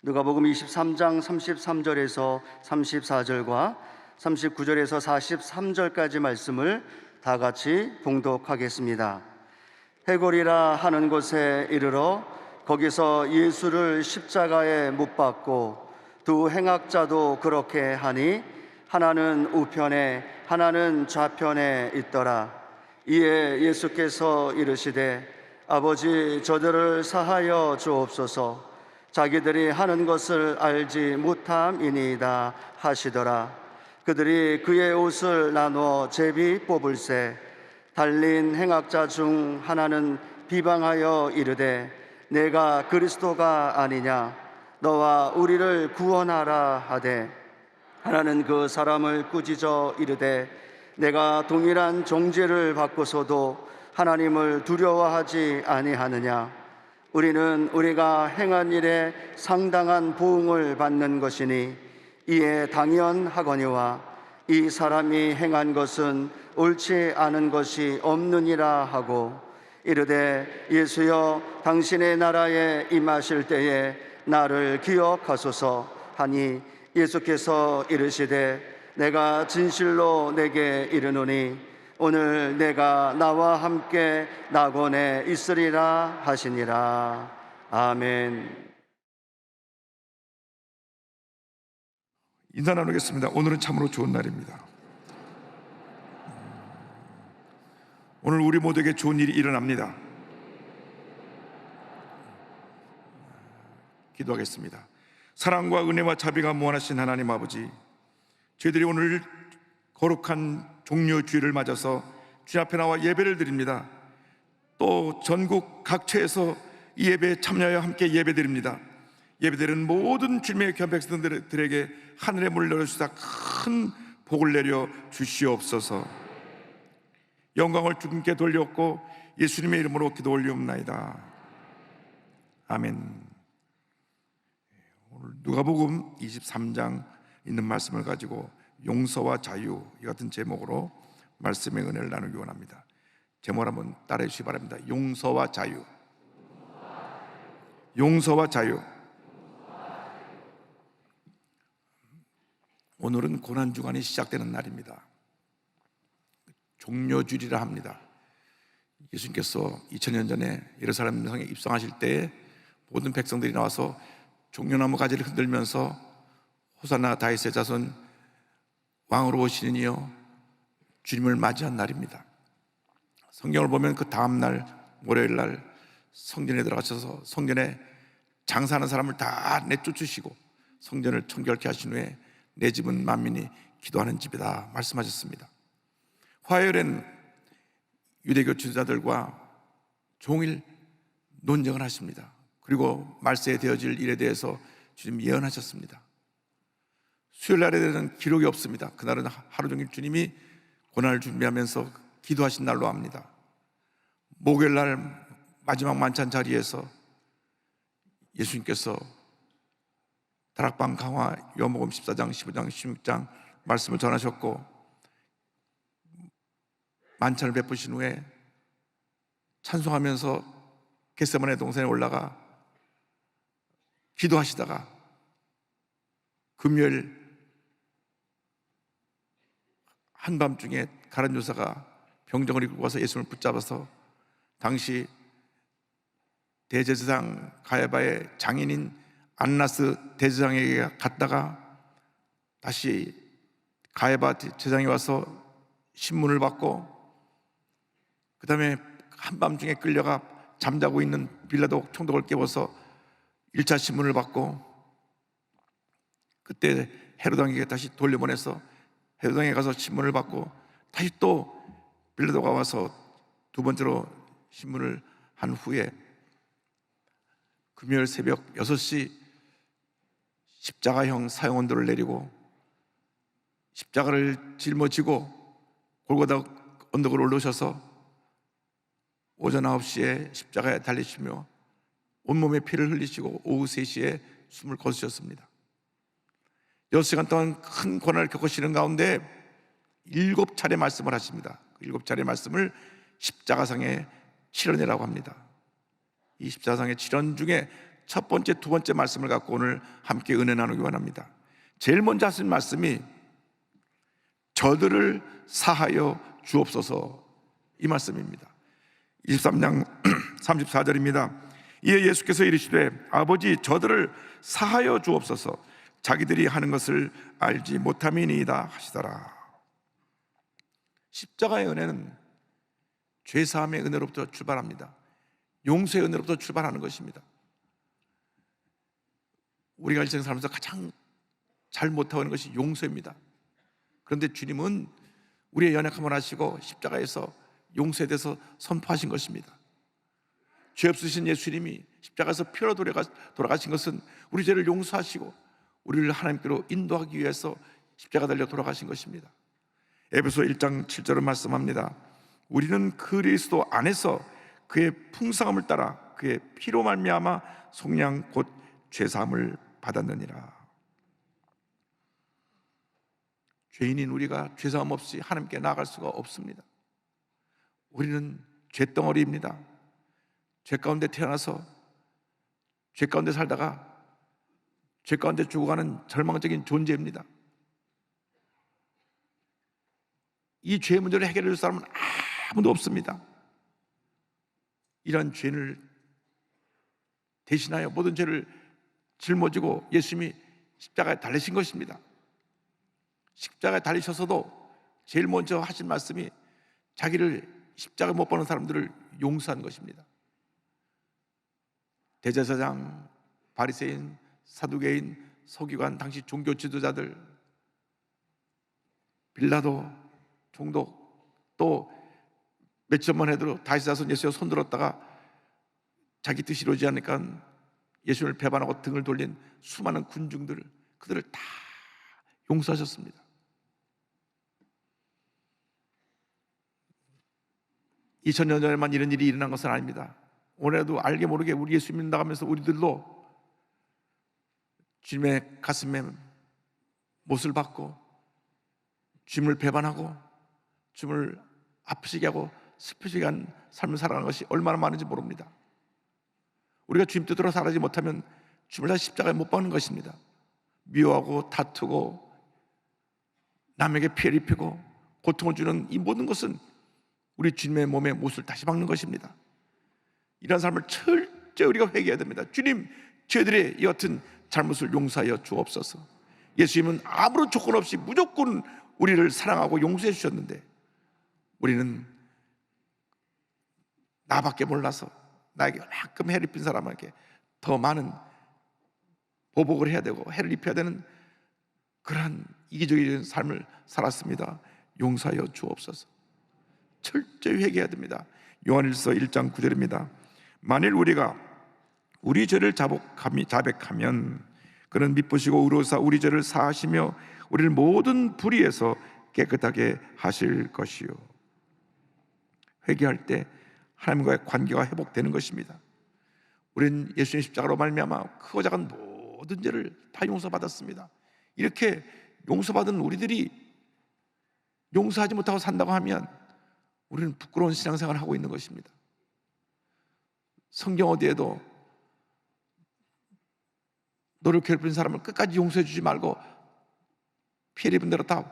누가복음 23장 33절에서 34절과 39절에서 43절까지 말씀을 다 같이 봉독하겠습니다. 해골이라 하는 곳에 이르러 거기서 예수를 십자가에 못 박고 두 행악자도 그렇게 하니 하나는 우편에 하나는 좌편에 있더라. 이에 예수께서 이르시되 아버지, 저들을 사하여 주옵소서. 자기들이 하는 것을 알지 못함이니이다 하시더라. 그들이 그의 옷을 나누어 제비 뽑을새 달린 행악자 중 하나는 비방하여 이르되 내가 그리스도가 아니냐, 너와 우리를 구원하라 하되, 하나는 그 사람을 꾸짖어 이르되 내가 동일한 정죄를 받고서도 하나님을 두려워하지 아니하느냐. 우리는 우리가 행한 일에 상당한 보응을 받는 것이니 이에 당연하거니와 이 사람이 행한 것은 옳지 않은 것이 없느니라 하고 이르되 예수여, 당신의 나라에 임하실 때에 나를 기억하소서 하니 예수께서 이르시되 내가 진실로 내게 이르노니 오늘 내가 나와 함께 낙원에 있으리라 하시니라. 아멘. 인사 나누겠습니다. 오늘은 참으로 좋은 날입니다. 오늘 우리 모두에게 좋은 일이 일어납니다. 기도하겠습니다. 사랑과 은혜와 자비가 무한하신 하나님 아버지, 저희들이 오늘 거룩한 종료주일을 맞아서 주님 앞에 나와 예배를 드립니다. 또 전국 각처에서 이 예배에 참여하여 함께 예배드립니다. 예배드리는 모든 주님의 귀한 백성들에게 하늘의 문을 열어주사 큰 복을 내려 주시옵소서. 영광을 주님께 돌렸고 예수님의 이름으로 기도 올리옵나이다. 아멘. 오늘 누가복음 23장 있는 말씀을 가지고 용서와 자유, 이 같은 제목으로 말씀의 은혜를 나누기 원합니다. 제목을 한번 따라해 주시기 바랍니다. 용서와 자유. 용서와 자유. 오늘은 고난주간이 시작되는 날입니다. 종료주일이라 합니다. 예수님께서 2000년 전에 예루살렘 성에 입성하실 때에 모든 백성들이 나와서 종려나무 가지를 흔들면서 호산나 다윗의 자손 왕으로 오시는 이여 주님을 맞이한 날입니다. 성경을 보면 그 다음날 월요일 날 성전에 들어가셔서 성전에 장사하는 사람을 다 내쫓으시고 성전을 청결케 하신 후에 내 집은 만민이 기도하는 집이다 말씀하셨습니다. 화요일엔 유대교 지도자들과 종일 논쟁을 하십니다. 그리고 말세에 되어질 일에 대해서 주님 예언하셨습니다. 수요일 날에는 기록이 없습니다. 그날은 하루 종일 주님이 고난을 준비하면서 기도하신 날로 합니다. 목요일 날 마지막 만찬 자리에서 예수님께서 다락방 강화 요한복음 14장, 15장, 16장 말씀을 전하셨고 만찬을 베푸신 후에 찬송하면서 겟세마네 동산에 올라가 기도하시다가 금요일 한밤중에 가룟 요사가 병정을 입고 와서 예수님을 붙잡아서 당시 대제사장 가야바의 장인인 안나스 대제사장에게 갔다가 다시 가야바 제사장이 와서 신문을 받고 그 다음에 한밤중에 끌려가 잠자고 있는 빌라도 총독을 깨워서 1차 신문을 받고 그때 헤로당에게 다시 돌려보내서 헤로당에 가서 신문을 받고 다시 또 빌라도가 와서 두 번째로 신문을 한 후에 금요일 새벽 6시 십자가형 사형언도를 내리고 십자가를 짊어지고 골고다 언덕을 올라오셔서 오전 9시에 십자가에 달리시며 온몸에 피를 흘리시고 오후 3시에 숨을 거두셨습니다. 6시간 동안 큰 고난을 겪으시는 가운데 7차례 말씀을 하십니다. 7차례 말씀을 십자가상의 7원이라고 합니다. 이 십자가상의 7원 중에 첫 번째, 두 번째 말씀을 갖고 오늘 함께 은혜 나누기 원합니다. 제일 먼저 하신 말씀이 저들을 사하여 주옵소서, 이 말씀입니다. 23장 34절입니다. 이에 예수께서 이르시되 아버지, 저들을 사하여 주옵소서, 자기들이 하는 것을 알지 못함이니이다 하시더라. 십자가의 은혜는 죄사함의 은혜로부터 출발합니다. 용서의 은혜로부터 출발하는 것입니다. 우리가 일생 살면서 가장 잘 못하고 있는 것이 용서입니다. 그런데 주님은 우리의 연약함을 아시고 십자가에서 용서에 대해서 선포하신 것입니다. 죄 없으신 예수님이 십자가에서 피로 돌아가신 것은 우리 죄를 용서하시고 우리를 하나님께로 인도하기 위해서 십자가 달려 돌아가신 것입니다. 에베소 1장 7절은 말씀합니다. 우리는 그리스도 안에서 그의 풍성함을 따라 그의 피로 말미암아 속량 곧 죄사함을 받았느니라. 죄인인 우리가 죄사함 없이 하나님께 나아갈 수가 없습니다. 우리는 죄덩어리입니다. 죄 가운데 태어나서 죄 가운데 살다가 죄 가운데 죽어가는 절망적인 존재입니다. 이 죄의 문제를 해결해 줄 사람은 아무도 없습니다. 이러한 죄를 대신하여 모든 죄를 짊어지고 예수님이 십자가에 달리신 것입니다. 십자가에 달리셔서도 제일 먼저 하신 말씀이 자기를 십자가에 못 박는 사람들을 용서한 것입니다. 대제사장, 바리새인, 사두개인, 서기관, 당시 종교 지도자들, 빌라도, 총독, 또 며칠 전만 해도 다윗의 자손 예수여 손들었다가 자기 뜻이 이루어지지 않으니까 예수님을 배반하고 등을 돌린 수많은 군중들, 그들을 다 용서하셨습니다. (2000년) 전에만 이런 일이 일어난 것은 아닙니다. 오늘도 알게 모르게 우리 예수 믿는다면서 우리들도 주님의 가슴에 못을 박고 주님을 배반하고 주님을 아프시게 하고 슬프시게 한 삶을 살아가는 것이 얼마나 많은지 모릅니다. 우리가 주님 뜻대로 살아가지 못하면 주님을 다시 십자가에 못 박는 것입니다. 미워하고 다투고 남에게 피해를 입히고 고통을 주는 이 모든 것은 우리 주님의 몸에 못을 다시 박는 것입니다. 이런 삶을 철저히 우리가 회개해야 됩니다. 주님, 저희들의 이 같은 잘못을 용서하여 주옵소서. 예수님은 아무런 조건 없이 무조건 우리를 사랑하고 용서해 주셨는데 우리는 나밖에 몰라서 나에게 가끔 해를 입힌 사람에게 더 많은 보복을 해야 되고 해를 입혀야 되는 그러한 이기적인 삶을 살았습니다. 용서하여 주옵소서. 철저히 회개해야 됩니다. 요한일서 1장 9절입니다. 만일 우리가 우리 죄를 자백하면 그는 미쁘시고 의로우사 우리 죄를 사하시며 우리를 모든 불의에서 깨끗하게 하실 것이요. 회개할 때 하나님과의 관계가 회복되는 것입니다. 우리는 예수님 십자가로 말미암아 크고 작은 모든 죄를 다 용서받았습니다. 이렇게 용서받은 우리들이 용서하지 못하고 산다고 하면 우리는 부끄러운 신앙생활을 하고 있는 것입니다. 성경 어디에도 너를 괴롭힌 사람을 끝까지 용서해 주지 말고 피해를 입은 대로 다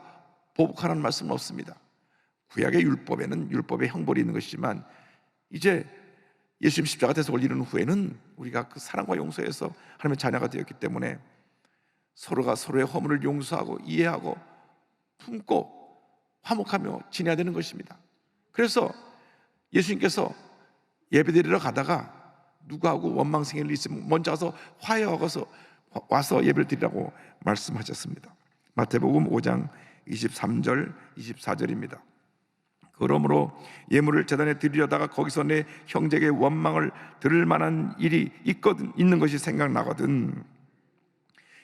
보복하라는 말씀은 없습니다. 구약의 율법에는 율법의 형벌이 있는 것이지만 이제 예수님 십자가 돼서 올리는 후에는 우리가 그 사랑과 용서에서 하나님의 자녀가 되었기 때문에 서로가 서로의 허물을 용서하고 이해하고 품고 화목하며 지내야 되는 것입니다. 그래서 예수님께서 예배드리러 가다가 누구하고 원망생일 있으면 먼저 가서 화해하고 와서 예배를 드리라고 말씀하셨습니다. 마태복음 5장 23절 24절입니다. 그러므로 예물을 제단에 드리려다가 거기서 내 형제에게 원망을 들을 만한 일이 있는 것이 생각나거든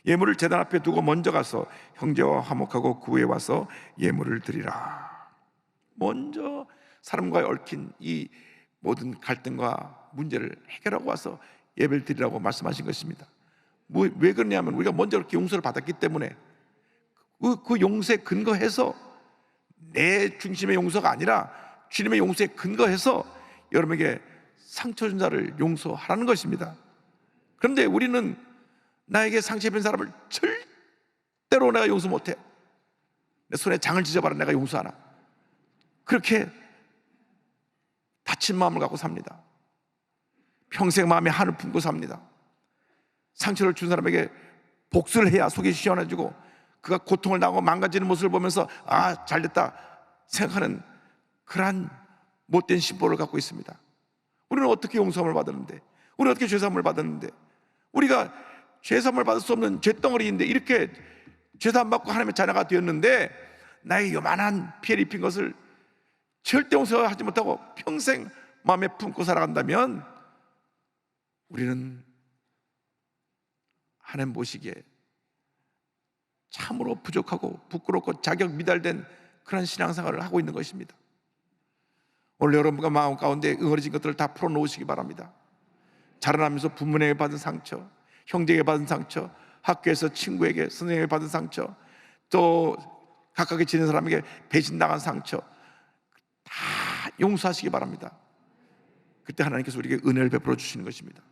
예물을 제단 앞에 두고 먼저 가서 형제와 화목하고 그 후에 와서 예물을 드리라. 먼저 사람과의 얽힌 이 모든 갈등과 문제를 해결하고 와서 예배를 드리라고 말씀하신 것입니다. 왜 그러냐면 우리가 먼저 그렇게 용서를 받았기 때문에 그 용서에 근거해서 내 중심의 용서가 아니라 주님의 용서에 근거해서 여러분에게 상처 준 자를 용서하라는 것입니다. 그런데 우리는 나에게 상처 입은 사람을 절대로 내가 용서 못해. 내 손에 장을 찢어봐라 내가 용서하나. 그렇게 다친 마음을 갖고 삽니다. 평생 마음에 한을 품고 삽니다. 상처를 준 사람에게 복수를 해야 속이 시원해지고 그가 고통을 당하고 망가지는 모습을 보면서 아, 잘됐다 생각하는 그러한 못된 심보를 갖고 있습니다. 우리는 어떻게 용서함을 받았는데, 우리는 어떻게 죄사함을 받았는데, 우리가 죄사함을 받을 수 없는 죄덩어리인데 이렇게 죄사함 받고 하나님의 자녀가 되었는데 나에게 요만한 피해를 입힌 것을 절대 용서하지 못하고 평생 마음에 품고 살아간다면 우리는 하나님 보시기에 참으로 부족하고 부끄럽고 자격 미달된 그런 신앙생활을 하고 있는 것입니다. 오늘 여러분과 마음 가운데 응어리진 것들을 다 풀어놓으시기 바랍니다. 자라나면서 부모에게 받은 상처, 형제에게 받은 상처, 학교에서 친구에게, 선생님에게 받은 상처, 또 가깝게 지낸 사람에게 배신당한 상처 다 용서하시기 바랍니다. 그때 하나님께서 우리에게 은혜를 베풀어 주시는 것입니다.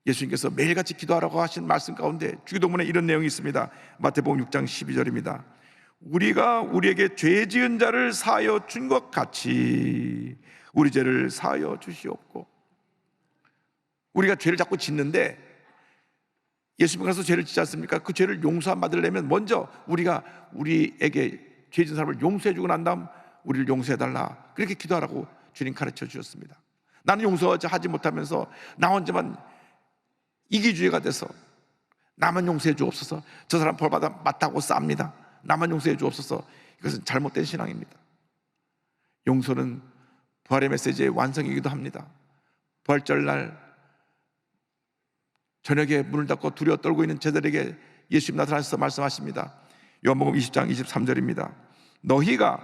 예수님께서 매일같이 기도하라고 하신 말씀 가운데 주기도문에 이런 내용이 있습니다. 마태복음 6장 12절입니다. 우리가 우리에게 죄 지은 자를 사하여 준 것 같이 우리 죄를 사하여 주시옵고. 우리가 죄를 자꾸 짓는데 예수님께서 죄를 짓지 않습니까? 그 죄를 용서함 받으려면 먼저 우리가 우리에게 죄 지은 사람을 용서해 주고 난 다음 우리를 용서해 달라 그렇게 기도하라고 주님 가르쳐 주셨습니다. 나는 용서하지 못하면서 나 혼자만 이기주의가 돼서 나만 용서해 주옵소서, 저 사람 벌받아 맞다고 쌉니다, 나만 용서해 주옵소서, 이것은 잘못된 신앙입니다. 용서는 부활의 메시지의 완성이기도 합니다. 부활절날 저녁에 문을 닫고 두려워 떨고 있는 제자들에게 예수님 나타나셔서 말씀하십니다. 요한복음 20장 23절입니다. 너희가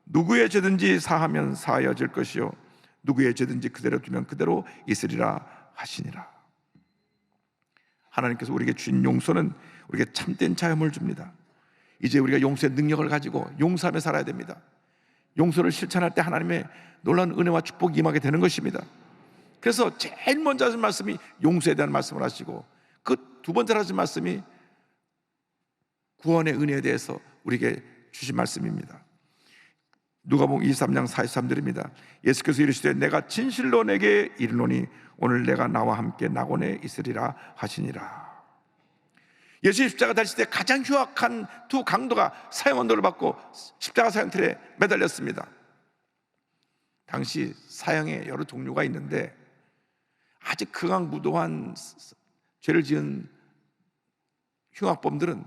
누구의 죄든지 사하면 사하여질 것이요 누구의 죄든지 그대로 두면 그대로 있으리라 하시니라. 하나님께서 우리에게 주신 용서는 우리에게 참된 자유함을 줍니다. 이제 우리가 용서의 능력을 가지고 용서하며 살아야 됩니다. 용서를 실천할 때 하나님의 놀라운 은혜와 축복이 임하게 되는 것입니다. 그래서 제일 먼저 하신 말씀이 용서에 대한 말씀을 하시고 그 두 번째로 하신 말씀이 구원의 은혜에 대해서 우리에게 주신 말씀입니다. 누가복음 23장 43절입니다. 예수께서 이르시되 내가 진실로 내게 이르노니 오늘 내가 나와 함께 낙원에 있으리라 하시니라. 예수님 십자가 달리실 때 가장 흉악한 두 강도가 사형 언도를 받고 십자가 사형틀에 매달렸습니다. 당시 사형의 여러 종류가 있는데 아주 극악무도한 죄를 지은 흉악범들은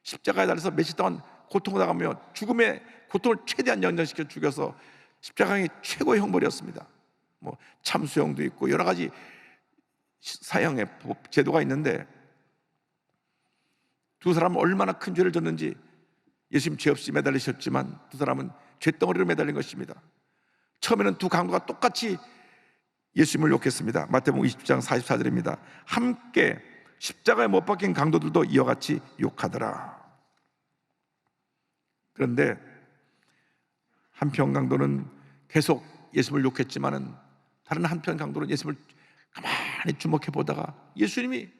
십자가에 달려서 며칠 동안 고통을 당하며 죽음의 고통을 최대한 연장시켜 죽여서 십자가의 최고의 형벌이었습니다. 뭐 참수형도 있고 여러 가지 사형의 제도가 있는데 두 사람은 얼마나 큰 죄를 졌는지 예수님 죄 없이 매달리셨지만 두 사람은 죄덩어리로 매달린 것입니다. 처음에는 두 강도가 똑같이 예수님을 욕했습니다. 마태복음 20장 44절입니다. 함께 십자가에 못 박힌 강도들도 이와 같이 욕하더라. 그런데 한편 강도는 계속 예수님을 욕했지만은 다른 한편 강도는 예수님을 가만히 주목해 보다가 예수님이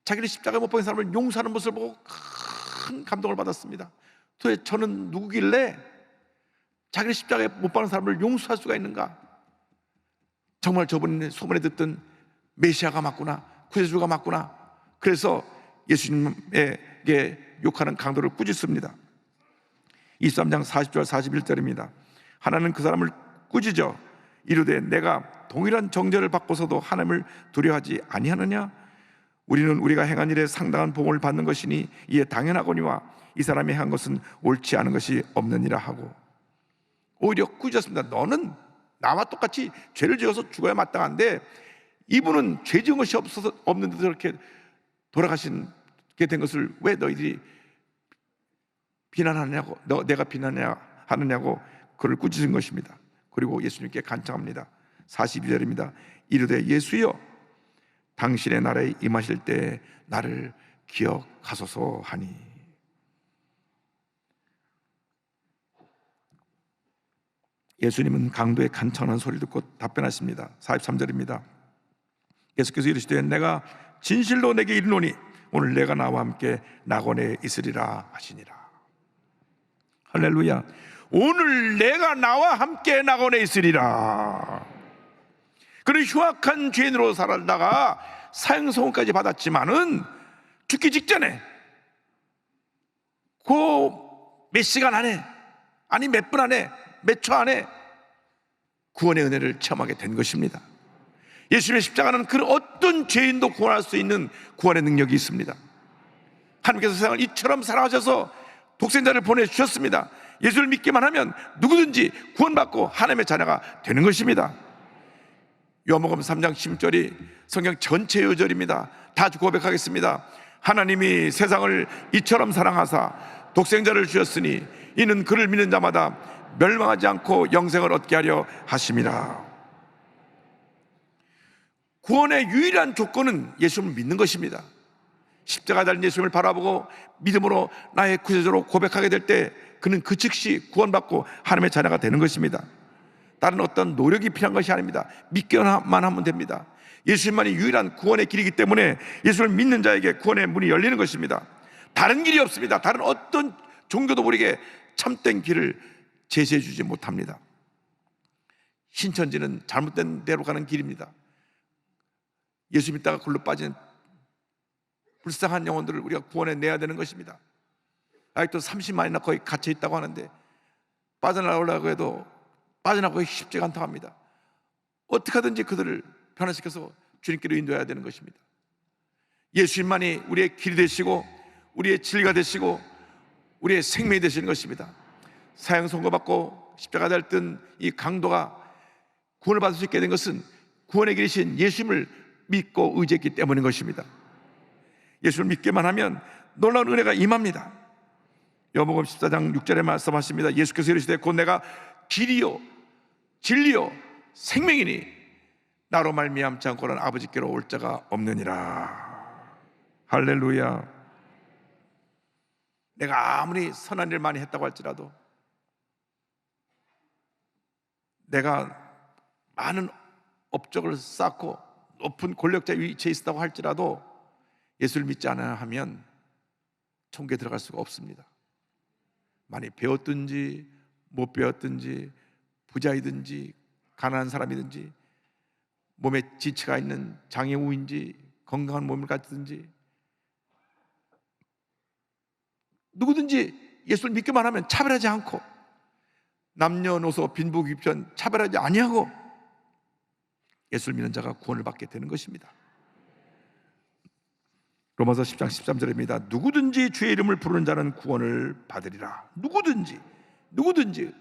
자기를 십자가에 못 박힌 사람을 용서하는 모습을 보고 큰 감동을 받았습니다. 도대체 저는 누구길래 자기를 십자가에 못 박은 사람을 용서할 수가 있는가? 정말 저번에 소문에 듣던 메시아가 맞구나, 구세주가 맞구나. 그래서 예수님에게 욕하는 강도를 꾸짖습니다. 23장 40절 41절입니다. 하나는 그 사람을 꾸짖어 이르되 내가 동일한 정죄를 받고서도 하나님을 두려워하지 아니하느냐? 우리는 우리가 행한 일에 상당한 복을 받는 것이니 이에 당연하거니와 이 사람이 한 것은 옳지 않은 것이 없느니라 하고 오히려 꾸짖었습니다. 너는 나와 똑같이 죄를 지어서 죽어야 마땅한데 이분은 죄 지은 것이 없는데 저렇게 돌아가시게 된 것을 왜 너희들이 비난하느냐고, 내가 비난하느냐고 그를 꾸짖은 것입니다. 그리고 예수님께 간청합니다. 42절입니다. 이르되 예수여 당신의 나라에 임하실 때 나를 기억하소서 하니. 예수님은 강도의 간청하는 소리를 듣고 답변하십니다. 43절입니다. 예수께서 이르시되 내가 진실로 내게 이르노니 오늘 내가 나와 함께 낙원에 있으리라 하시니라. 할렐루야. 오늘 내가 나와 함께 낙원에 있으리라. 그는 흉악한 죄인으로 살다가 사형선고까지 받았지만은 죽기 직전에 그 몇 시간 안에, 아니 몇 분 안에, 몇 초 안에 구원의 은혜를 체험하게 된 것입니다. 예수님의 십자가는 그 어떤 죄인도 구원할 수 있는 구원의 능력이 있습니다. 하나님께서 세상을 이처럼 사랑하셔서 독생자를 보내주셨습니다. 예수를 믿기만 하면 누구든지 구원받고 하나님의 자녀가 되는 것입니다. 요한복음 3장 10절이 성경 전체 요절입니다. 다 고백하겠습니다. 하나님이 세상을 이처럼 사랑하사 독생자를 주셨으니 이는 그를 믿는 자마다 멸망하지 않고 영생을 얻게 하려 하심이라. 구원의 유일한 조건은 예수님을 믿는 것입니다. 십자가 달린 예수님을 바라보고 믿음으로 나의 구세주로 고백하게 될 때 그는 그 즉시 구원받고 하나님의 자녀가 되는 것입니다. 다른 어떤 노력이 필요한 것이 아닙니다. 믿기만 하면 됩니다. 예수님만이 유일한 구원의 길이기 때문에 예수를 믿는 자에게 구원의 문이 열리는 것입니다. 다른 길이 없습니다. 다른 어떤 종교도 우리에게 참된 길을 제시해 주지 못합니다. 신천지는 잘못된 대로 가는 길입니다. 예수 믿다가 굴로 빠진 불쌍한 영혼들을 우리가 구원해 내야 되는 것입니다. 아직도 30만이나 거의 갇혀 있다고 하는데 빠져나오려고 해도 빠져나오기 쉽지가 않다고 합니다. 어떻게 하든지 그들을 변화시켜서 주님께로 인도해야 되는 것입니다. 예수님만이 우리의 길이 되시고 우리의 진리가 되시고 우리의 생명이 되시는 것입니다. 사형 선고받고 십자가 달던 이 강도가 구원을 받을 수 있게 된 것은 구원의 길이신 예수님을 믿고 의지했기 때문인 것입니다. 예수를 믿기만 하면 놀라운 은혜가 임합니다. 요한복음 14장 6절에 말씀하십니다. 예수께서 이르시되 곧 내가 길이요 진리요 생명이니 나로 말미암지 않고는 아버지께로 올 자가 없느니라. 할렐루야. 내가 아무리 선한 일 많이 했다고 할지라도, 내가 많은 업적을 쌓고 높은 권력자 위치에 있다고 할지라도 예수를 믿지 않아야 하면 천국에 들어갈 수가 없습니다. 많이 배웠든지 못 배웠든지 부자이든지 가난한 사람이든지 몸에 지체가 있는 장애우인지 건강한 몸을 갖든지 누구든지 예수를 믿기만 하면 차별하지 않고 남녀노소 빈부귀천 차별하지 아니하고 예수를 믿는 자가 구원을 받게 되는 것입니다. 로마서 10장 13절입니다. 누구든지 주의 이름을 부르는 자는 구원을 받으리라. 누구든지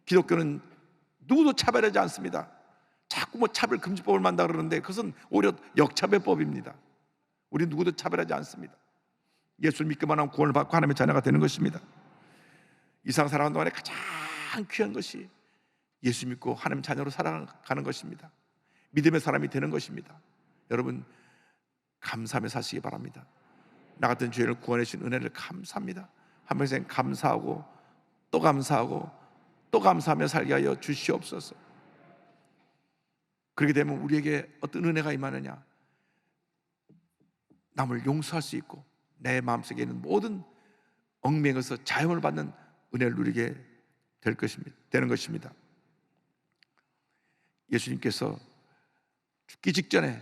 기독교는 누구도 차별하지 않습니다. 자꾸 차별 금지법을 만든다 그러는데 그것은 오히려 역차별법입니다. 우리는 누구도 차별하지 않습니다. 예수를 믿기만 하면 구원을 받고 하나님의 자녀가 되는 것입니다. 이 세상 살아가는 동안에 가장 귀한 것이 예수 믿고 하나님 자녀로 살아가는 것입니다. 믿음의 사람이 되는 것입니다. 여러분 감사하며 사시기 바랍니다. 나 같은 죄인을 구원해 주신 은혜를 감사합니다. 한평생 감사하고 또 감사하고 또 감사하며 살게 하여 주시옵소서. 그렇게 되면 우리에게 어떤 은혜가 임하느냐, 남을 용서할 수 있고 내 마음속에 있는 모든 얽매여서 자유를 받는 은혜를 누리게 되는 것입니다. 예수님께서 죽기 직전에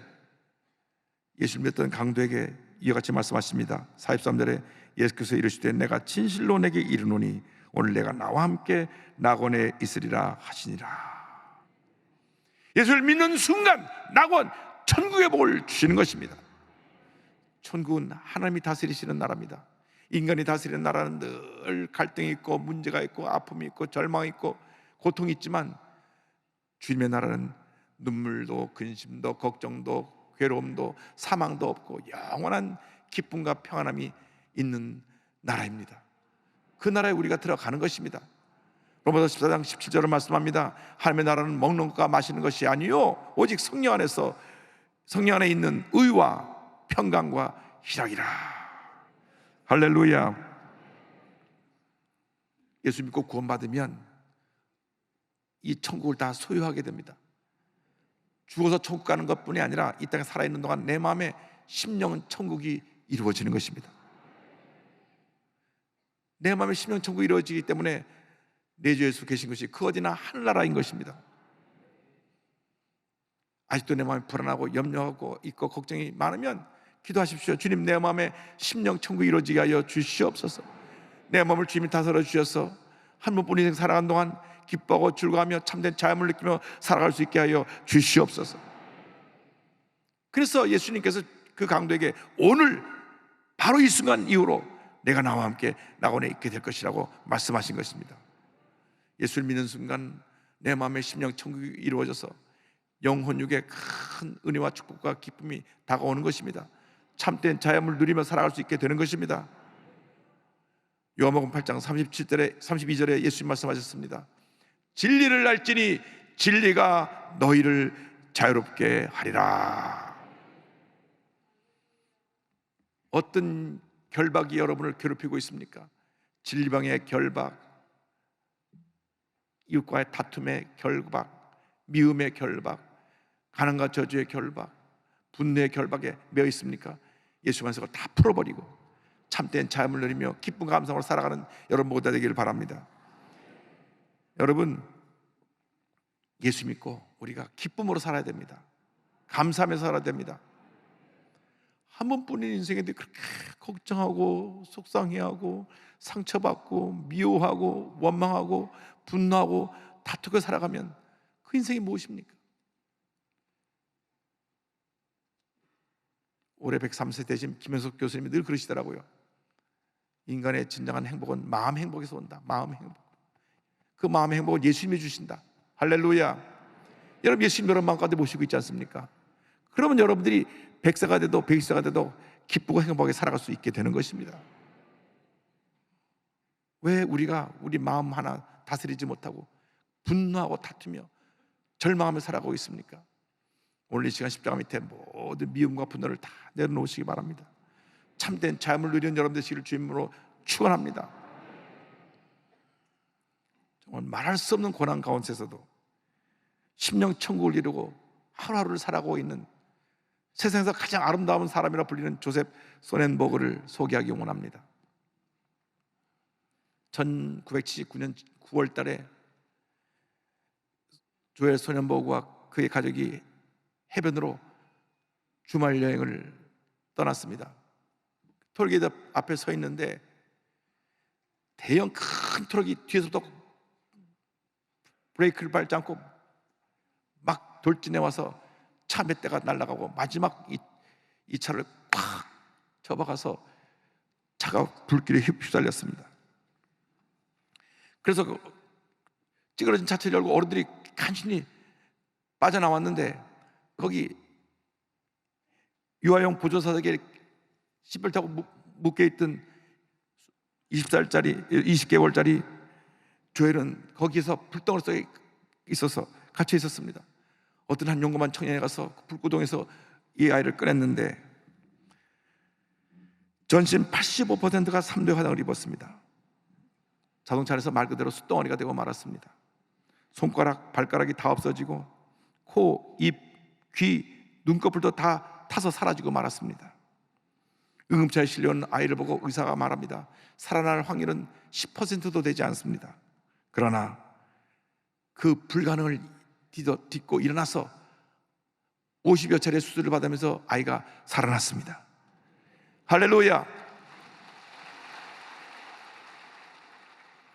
예수를 믿었던 강도에게 이와 같이 말씀하십니다. 43절에 예수께서 이르시되 내가 진실로 내게 이르노니 오늘 내가 나와 함께 낙원에 있으리라 하시니라. 예수를 믿는 순간 낙원, 천국의 복을 주시는 것입니다. 천국은 하나님이 다스리시는 나라입니다. 인간이 다스리는 나라는 늘 갈등이 있고 문제가 있고 아픔이 있고 절망이 있고 고통이 있지만 주님의 나라는 눈물도 근심도 걱정도 괴로움도 사망도 없고 영원한 기쁨과 평안함이 있는 나라입니다. 그 나라에 우리가 들어가는 것입니다. 로마서 14장 17절을 말씀합니다. 하나님의 나라는 먹는 것과 마시는 것이 아니요 오직 성령 안에 있는 의와 평강과 희락이라. 할렐루야. 예수 믿고 구원받으면 이 천국을 다 소유하게 됩니다. 죽어서 천국 가는 것뿐이 아니라 이 땅에 살아있는 동안 내 마음에 심령 천국이 이루어지는 것입니다. 내 마음에 심령 천국이 이루어지기 때문에 내 주 예수 계신 것이 그 어디나 하늘나라인 것입니다. 아직도 내 마음이 불안하고 염려하고 있고 걱정이 많으면 기도하십시오. 주님, 내 마음에 심령 천국이 이루어지게 하여 주시옵소서. 내 마음을 주님이 다스려 주셔서 한 번뿐 인생 살아간 동안 기뻐하고 즐거워하며 참된 자유함을 느끼며 살아갈 수 있게 하여 주시옵소서. 그래서 예수님께서 그 강도에게 오늘 바로 이 순간 이후로 내가 나와 함께 낙원에 있게 될 것이라고 말씀하신 것입니다. 예수를 믿는 순간 내 마음의 심령 천국이 이루어져서 영혼 육에 큰 은혜와 축복과 기쁨이 다가오는 것입니다. 참된 자유함을 누리며 살아갈 수 있게 되는 것입니다. 요한복음 8장 32절에 예수님 말씀하셨습니다. 진리를 알지니 진리가 너희를 자유롭게 하리라. 어떤 결박이 여러분을 괴롭히고 있습니까? 질병의 결박, 이웃과의 다툼의 결박, 미움의 결박, 가난과 저주의 결박, 분노의 결박에 매여 있습니까? 예수 안에서 다 풀어버리고 참된 자유함을 누리며 기쁨 감사로 살아가는 여러분 모두가 되기를 바랍니다. 여러분, 예수 믿고 우리가 기쁨으로 살아야 됩니다. 감사하며 살아야 됩니다. 한 번뿐인 인생인데 그렇게 걱정하고 속상해하고 상처받고 미워하고 원망하고 분노하고 다투고 살아가면 그 인생이 무엇입니까? 올해 103세 되신 김현석 교수님이 늘 그러시더라고요. 인간의 진정한 행복은 마음 행복에서 온다. 마음 행복. 그 마음의 행복을 예수님이 주신다. 할렐루야. 여러분, 예수님 여러분 마음 가운데 모시고 있지 않습니까? 그러면 여러분들이 100세가 돼도 120세가 돼도 기쁘고 행복하게 살아갈 수 있게 되는 것입니다. 왜 우리가 우리 마음 하나 다스리지 못하고 분노하고 다투며 절망하며 살아가고 있습니까? 오늘 이 시간 십자가 밑에 모든 미움과 분노를 다 내려놓으시기 바랍니다. 참된 자유함을 누리는 여러분 되시기를 주님으로 축원합니다. 정말 말할 수 없는 고난 가운데서도 심령 천국을 이루고 하루하루를 살아가고 있는 세상에서 가장 아름다운 사람이라 불리는 조셉 소넨버그를 소개하기 원합니다. 1979년 9월 달에 조엘 소넨버그와 그의 가족이 해변으로 주말 여행을 떠났습니다. 톨게이트 앞에 서 있는데 대형 큰 트럭이 뒤에서부터 브레이크를 밟지 않고 막 돌진해 와서 차 몇 대가 날아가고 마지막 이 차를 팍 접어가서 차가 불길에 휩쓸렸습니다. 그래서 그 찌그러진 차체를 열고 어른들이 간신히 빠져나왔는데 거기 유아용 보조사석에 시벨 타고 묶여있던 20개월짜리 조엘은 거기에서 불덩어리 속에 있어서 갇혀 있었습니다. 어떤 한 용감한 청년이 가서 불구덩에서 이 아이를 꺼냈는데 전신 85%가 3대 화상을 입었습니다. 자동차 안에서 말 그대로 숯덩어리가 되고 말았습니다. 손가락, 발가락이 다 없어지고 코, 입, 귀, 눈꺼풀도 다 타서 사라지고 말았습니다. 응급차에 실려온 아이를 보고 의사가 말합니다. 살아날 확률은 10%도 되지 않습니다. 그러나 그 불가능을 딛고 일어나서 50여 차례 수술을 받으면서 아이가 살아났습니다. 할렐루야.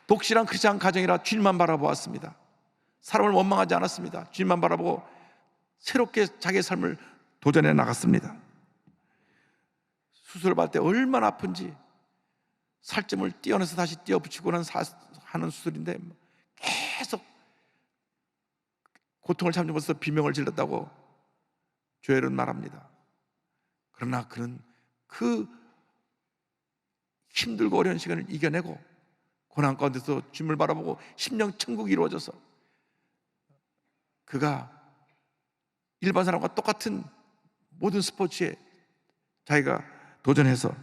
독실한 크리스찬 가정이라 주님만 바라보았습니다. 사람을 원망하지 않았습니다. 주님만 바라보고 새롭게 자기의 삶을 도전해 나갔습니다. 수술을 받을 때 얼마나 아픈지 살점을 떼어내서 다시 떼어붙이고 하는 수술인데 계속 고통을 참지 못해서 비명을 질렀다고 조엘은 말합니다. 그러나 그는 그 힘들고 어려운 시간을 이겨내고 고난 가운데서 주님을 바라보고 심령 천국이 이루어져서 그가 일반 사람과 똑같은 모든 스포츠에 자기가 도전해서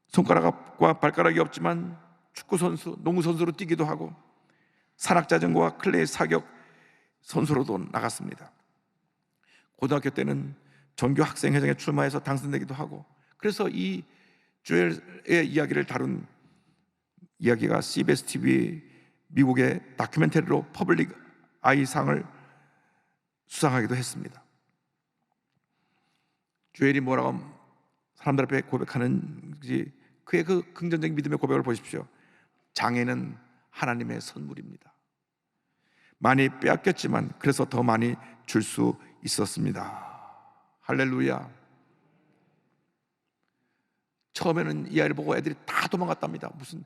손가락과 발가락이 없지만 축구선수, 농구선수로 뛰기도 하고 산악자전거와 클레이 사격 선수로도 나갔습니다. 고등학교 때는 전교 학생회장에 출마해서 당선되기도 하고, 그래서 이 조엘의 이야기를 다룬 이야기가 CBS TV 미국의 다큐멘터리로 퍼블릭 아이 상을 수상하기도 했습니다. 조엘이 뭐라고 사람들 앞에 고백하는지, 그의 그 긍정적인 믿음의 고백을 보십시오. 장애는 하나님의 선물입니다. 많이 빼앗겼지만 그래서 더 많이 줄 수 있었습니다. 할렐루야. 처음에는 이 아이를 보고 애들이 다 도망갔답니다. 무슨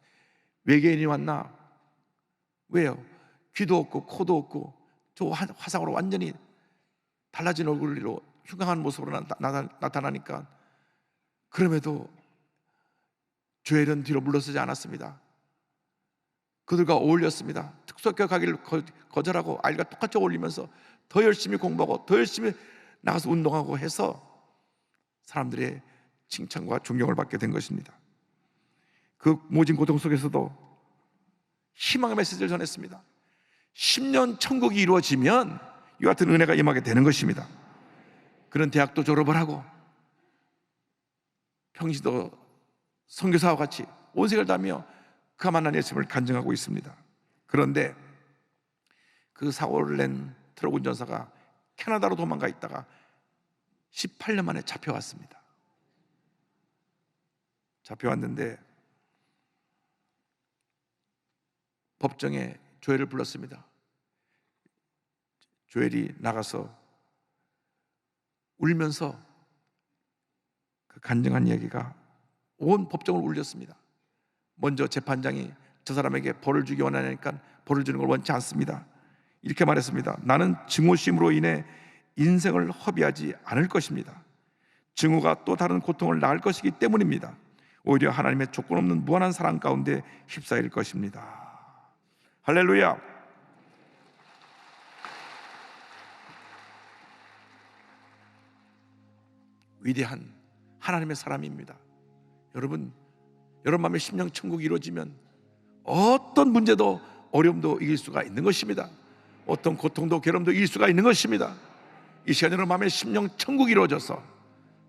외계인이 왔나? 왜요? 귀도 없고 코도 없고 저 화상으로 완전히 달라진 얼굴로 흉흉한 모습으로 나타나니까, 그럼에도 조엘은 뒤로 물러서지 않았습니다. 그들과 어울렸습니다. 특수학교 가기를 거절하고 아이가 똑같이 어울리면서 더 열심히 공부하고 더 열심히 나가서 운동하고 해서 사람들의 칭찬과 존경을 받게 된 것입니다. 그 모진 고통 속에서도 희망의 메시지를 전했습니다. 10년 천국이 이루어지면 이 같은 은혜가 임하게 되는 것입니다. 그런 대학도 졸업을 하고 평시도 선교사와 같이 온 세계를 다니며 그가 만난 예수님을 간증하고 있습니다. 그런데 그 사고를 낸 트럭 운전사가 캐나다로 도망가 있다가 18년 만에 잡혀왔습니다. 잡혀왔는데 법정에 조엘을 불렀습니다. 조엘이 나가서 울면서 그 간증한 이야기가 온 법정을 울렸습니다. 먼저 재판장이 저 사람에게 벌을 주기 원하니까 벌을 주는 걸 원치 않습니다. 이렇게 말했습니다. 나는 증오심으로 인해 인생을 허비하지 않을 것입니다. 증오가 또 다른 고통을 낳을 것이기 때문입니다. 오히려 하나님의 조건 없는 무한한 사랑 가운데 휩싸일 것입니다. 할렐루야. 위대한 하나님의 사람입니다. 여러분 마음에 심령 천국이 이루어지면 어떤 문제도 어려움도 이길 수가 있는 것입니다. 어떤 고통도 괴로움도 이길 수가 있는 것입니다. 이 시간 여러분 마음에 심령 천국이 이루어져서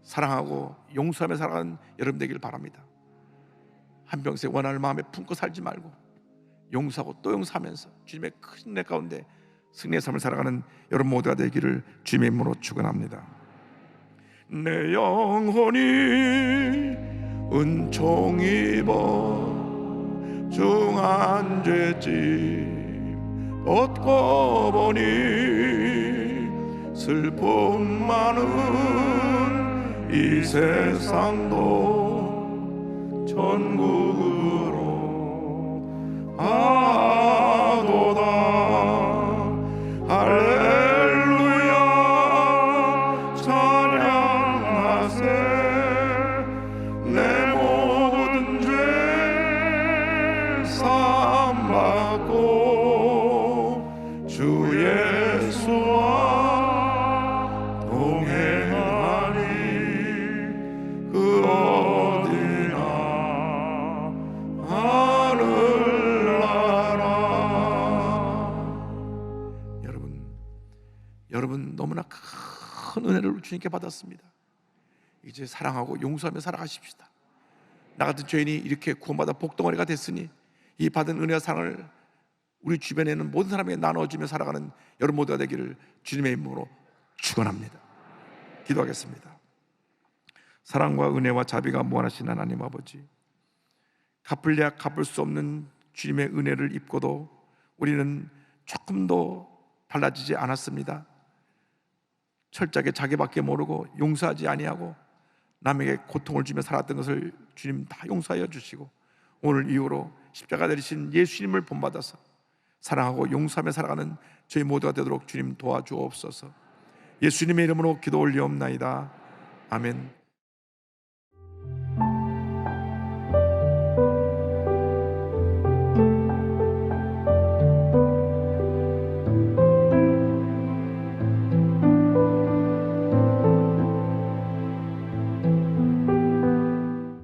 사랑하고 용서하며 살아가는 여러분 되길 바랍니다. 한평생 원한을 마음에 품고 살지 말고 용서하고 또 용서하면서 주님의 큰 은혜 가운데 승리의 삶을 살아가는 여러분 모두가 되기를 주님의 이름으로 축원합니다. 내 영혼이 은총 입어 중한 죄짐 벗고 보니 슬픔 많은 이 세상도 천국으로 가도다. 할렐루야 찬양하세. 내 모든 죄 사함 받고 주 예수와 동행하니 그 어디나 하늘나라. 여러분 너무나 큰 은혜를 주님께 받았습니다. 이제 사랑하고 용서하며 살아가십시다. 나 같은 죄인이 이렇게 구원받아 복덩어리가 됐으니 이 받은 은혜와 사랑을 우리 주변에 있는 모든 사람에게 나눠주며 살아가는 여러분 모두가 되기를 주님의 이름으로 축원합니다. 기도하겠습니다. 사랑과 은혜와 자비가 무한하신 하나님 아버지, 갚을래야 갚을 수 없는 주님의 은혜를 입고도 우리는 조금도 달라지지 않았습니다. 철저하게 자기밖에 모르고 용서하지 아니하고 남에게 고통을 주며 살았던 것을 주님 다 용서하여 주시고 오늘 이후로 십자가 내리신 예수님을 본받아서 사랑하고 용서하며 살아가는 저희 모두가 되도록 주님 도와주옵소서. 예수님의 이름으로 기도 올리옵나이다. 아멘.